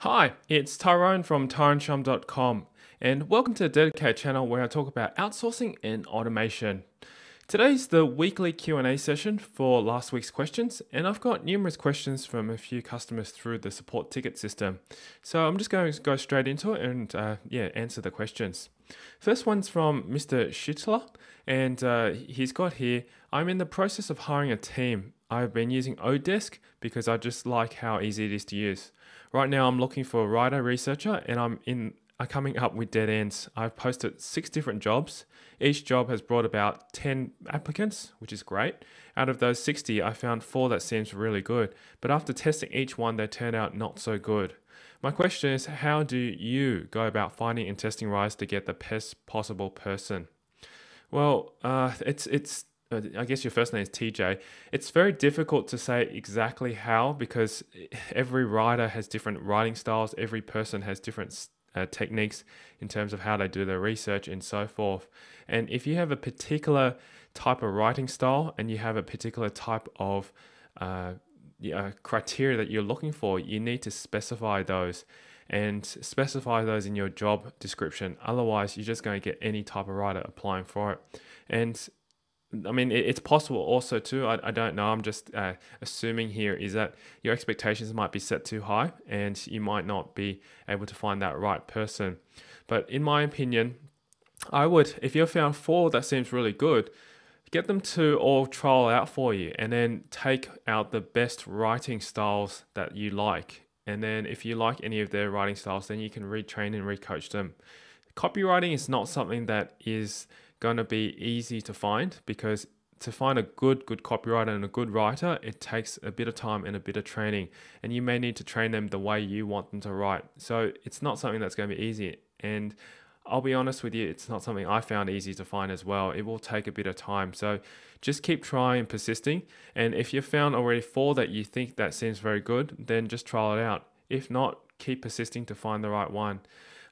Hi, it's Tyrone from tyroneshum.com, and welcome to the dedicated channel where I talk about outsourcing and automation. Today's the weekly Q&A session for last week's questions, and I've got numerous questions from a few customers through the support ticket system. So I'm just going to go straight into it and answer the questions. First one's from Mr. Schittler, and he's got here, I'm in the process of hiring a team. I've been using Odesk because I just like how easy it is to use. Right now, I'm looking for a writer researcher, and I'm coming up with dead ends. I've posted 6 different jobs. Each job has brought about 10 applicants, which is great. Out of those 60, I found 4 that seems really good, but after testing each one, they turned out not so good. My question is, how do you go about finding and testing writers to get the best possible person? Well, I guess your first name is TJ. It's very difficult to say exactly how because every writer has different writing styles. Every person has different techniques in terms of how they do their research and so forth. And if you have a particular type of writing style and you have a particular type of criteria that you're looking for, you need to specify those and specify those in your job description. Otherwise, you're just going to get any type of writer applying for it. And I mean, it's possible also too. I don't know. I'm just assuming here is that your expectations might be set too high and you might not be able to find that right person. But in my opinion, I would, if you found 4 that seems really good, get them to all trial out for you and then take out the best writing styles that you like. And then if you like any of their writing styles, then you can retrain and recoach them. Copywriting is not something that is going to be easy to find because to find a good copywriter and a good writer, it takes a bit of time and a bit of training, and you may need to train them the way you want them to write. So it's not something that's going to be easy, and I'll be honest with you, it's not something I found easy to find as well. It will take a bit of time. So just keep trying and persisting. And if you've found already 4 that you think that seems very good, then just trial it out. If not, keep persisting to find the right one.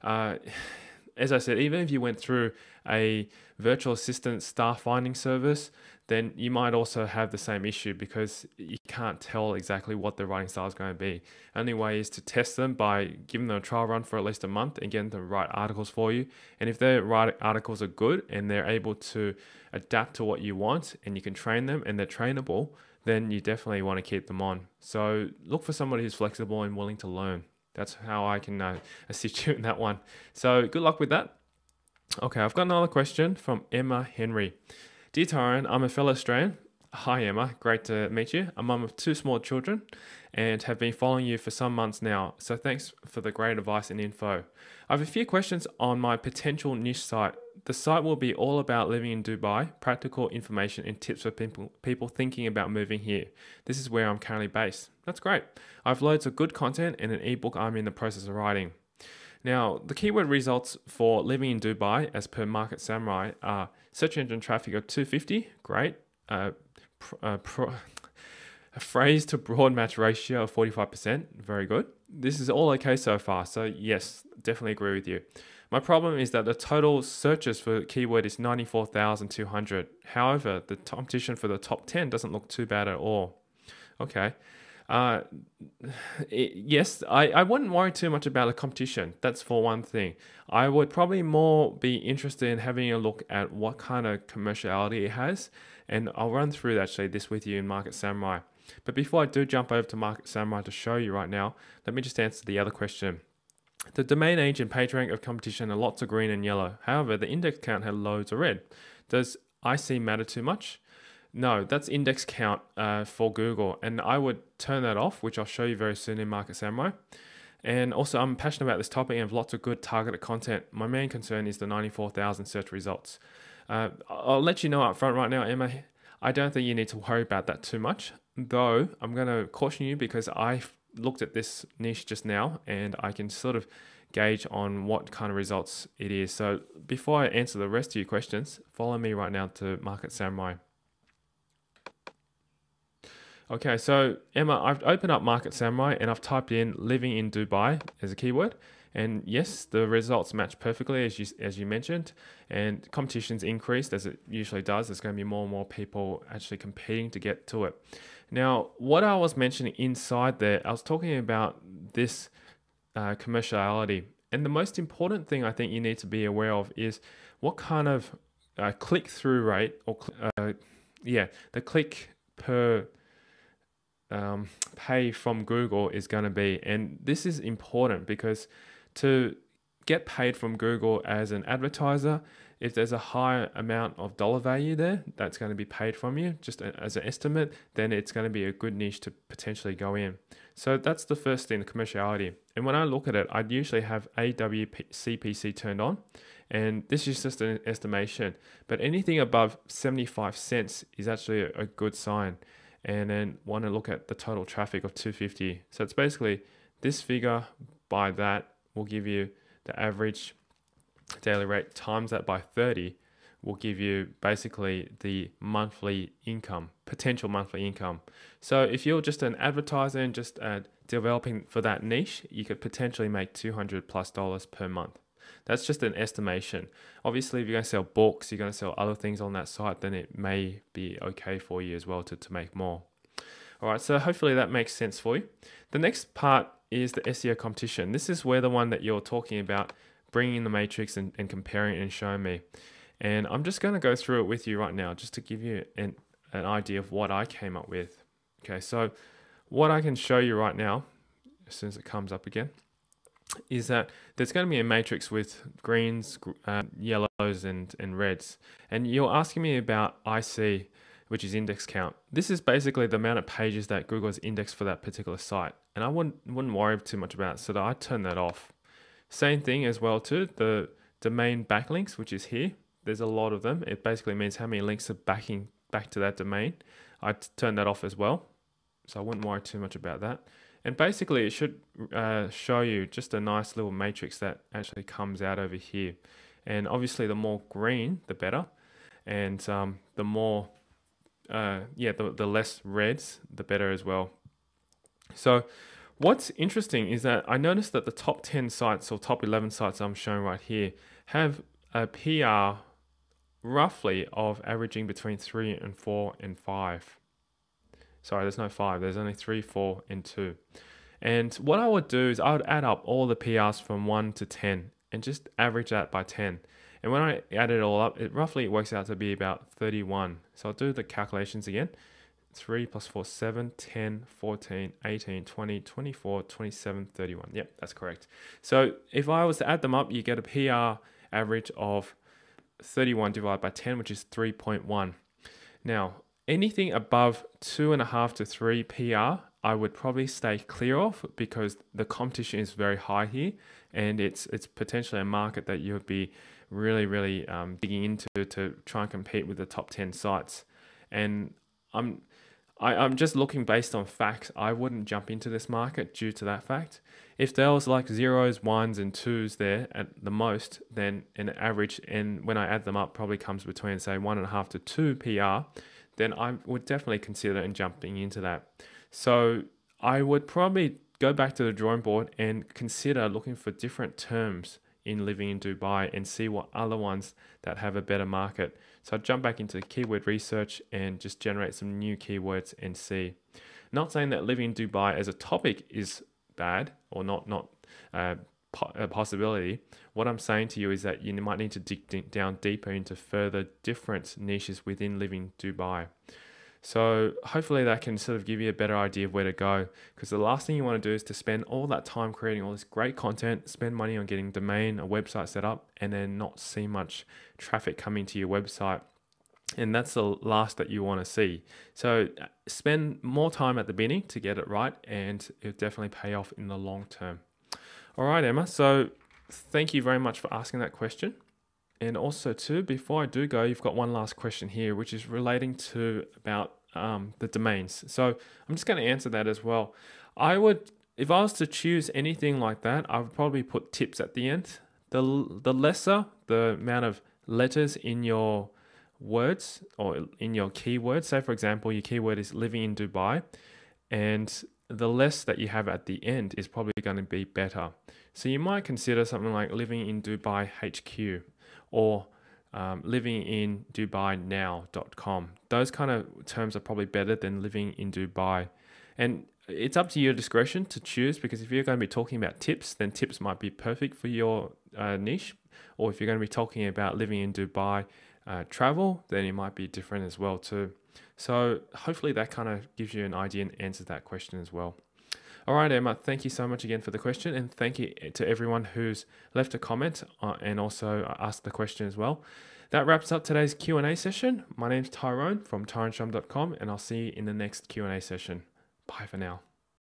As I said, even if you went through a virtual assistant staff finding service, then you might also have the same issue because you can't tell exactly what their writing style is going to be. Only way is to test them by giving them a trial run for at least a month and getting them to write articles for you. And if their articles are good and they're able to adapt to what you want and you can train them and they're trainable, then you definitely want to keep them on. So look for somebody who's flexible and willing to learn. That's how I can assist you in that one. So good luck with that. Okay, I've got another question from Emma Henry. Dear Tyrone, I'm a fellow Australian. Hi Emma, great to meet you. I'm a mum of 2 small children and have been following you for some months now. So thanks for the great advice and info. I have a few questions on my potential niche site. The site will be all about living in Dubai, practical information and tips for people thinking about moving here. This is where I'm currently based. That's great. I have loads of good content and an ebook I'm in the process of writing. Now, the keyword results for living in Dubai, as per Market Samurai, are search engine traffic of 250, great. A phrase to broad match ratio of 45%, very good. This is all okay so far, so yes, definitely agree with you. My problem is that the total searches for the keyword is 94,200. However, the competition for the top 10 doesn't look too bad at all. Okay. Yes, I wouldn't worry too much about the competition. That's for one thing. I would probably more be interested in having a look at what kind of commerciality it has. And I'll run through actually this with you in Market Samurai. But before I do jump over to Market Samurai to show you right now, let me just answer the other question. The domain age and page rank of competition are lots of green and yellow. However, the index count had loads of red. Does IC matter too much? No, that's index count for Google, and I would turn that off, which I'll show you very soon in Market Samurai. And also, I'm passionate about this topic and have lots of good targeted content. My main concern is the 94,000 search results. I'll let you know up front right now, Emma, I don't think you need to worry about that too much, though I'm going to caution you because I've looked at this niche just now and I can sort of gauge on what kind of results it is. So before I answer the rest of your questions, follow me right now to Market Samurai. Okay, so Emma, I've opened up Market Samurai and I've typed in living in Dubai as a keyword. And yes, the results match perfectly as you mentioned, and competition's increased as it usually does. There's going to be more and more people actually competing to get to it. Now, what I was mentioning inside there, I was talking about this commerciality. And the most important thing I think you need to be aware of is what kind of click-through rate, or the click per pay from Google is going to be. And this is important because to get paid from Google as an advertiser, if there's a high amount of dollar value there that's going to be paid from you, just as an estimate, then it's going to be a good niche to potentially go in. So that's the first thing, the commerciality. And when I look at it, I'd usually have AWCPC turned on, and this is just an estimation, but anything above 75 cents is actually a good sign. And then want to look at the total traffic of 250. So it's basically this figure by that will give you the average daily rate, times that by 30 will give you basically the monthly income, potential monthly income. So if you're just an advertiser and just developing for that niche, you could potentially make $200+ per month. That's just an estimation. Obviously, if you're going to sell books, you're going to sell other things on that site, then it may be okay for you as well to make more. All right, so hopefully that makes sense for you. The next part is the SEO competition. This is where the one that you're talking about, bringing in the matrix and comparing it and showing me. And I'm just going to go through it with you right now, just to give you an idea of what I came up with. Okay, so what I can show you right now, as soon as it comes up again, is that there's going to be a matrix with greens, yellows, and reds. And you're asking me about IC, which is index count. This is basically the amount of pages that Google has indexed for that particular site. And I wouldn't worry too much about it, so that I turn that off. Same thing as well too, the domain backlinks, which is here. There's a lot of them. It basically means how many links are backing back to that domain. I turn that off as well, so I wouldn't worry too much about that. And basically it should show you just a nice little matrix that actually comes out over here. And obviously the more green, the better. And the more, the less reds, the better as well. So what's interesting is that I noticed that the top 10 sites or top 11 sites I'm showing right here have a PR roughly of averaging between 3 and 4 and 5. Sorry, there's no 5. There's only 3, 4, and 2. And what I would do is I would add up all the PRs from 1 to 10 and just average that by 10. And when I add it all up, it roughly works out to be about 31. So I'll do the calculations again. 3 plus 4, 7, 10, 14, 18, 20, 24, 27, 31. Yep, that's correct. So if I was to add them up, you get a PR average of 31 divided by 10, which is 3.1. Now, anything above 2.5 to 3 PR, I would probably stay clear of, because the competition is very high here, and it's potentially a market that you would be really digging into to try and compete with the top 10 sites. And I'm just looking based on facts. I wouldn't jump into this market due to that fact. If there was like zeros, ones, and twos there at the most, then an average, and when I add them up, probably comes between say 1.5 to 2 PR, then I would definitely consider and jumping into that. So I would probably go back to the drawing board and consider looking for different terms in living in Dubai and see what other ones that have a better market. So I'd jump back into keyword research and just generate some new keywords and see. Not saying that living in Dubai as a topic is bad or not a possibility. What I'm saying to you is that you might need to dig down deeper into further different niches within living Dubai. So hopefully that can sort of give you a better idea of where to go, because the last thing you want to do is to spend all that time creating all this great content, spend money on getting domain, a website set up, and then not see much traffic coming to your website. And that's the last that you want to see. So spend more time at the beginning to get it right, and it'll definitely pay off in the long term. All right, Emma. So thank you very much for asking that question. And also too, before I do go, you've got one last question here, which is relating to about the domains. So I'm just going to answer that as well. If I was to choose anything like that, I would probably put tips at the end. The lesser the amount of letters in your words or in your keyword, say for example, your keyword is living in Dubai, and the less that you have at the end is probably going to be better. So you might consider something like living in Dubai HQ, or livingindubaiNow.com. Those kind of terms are probably better than living in Dubai. And it's up to your discretion to choose, because if you're going to be talking about tips, then tips might be perfect for your niche. Or if you're going to be talking about living in Dubai, travel, then it might be different as well too. So hopefully that kind of gives you an idea and answers that question as well. All right, Emma, thank you so much again for the question, and thank you to everyone who's left a comment and also asked the question as well. That wraps up today's Q&A session. My name's Tyrone from tyroneshum.com, and I'll see you in the next Q&A session. Bye for now.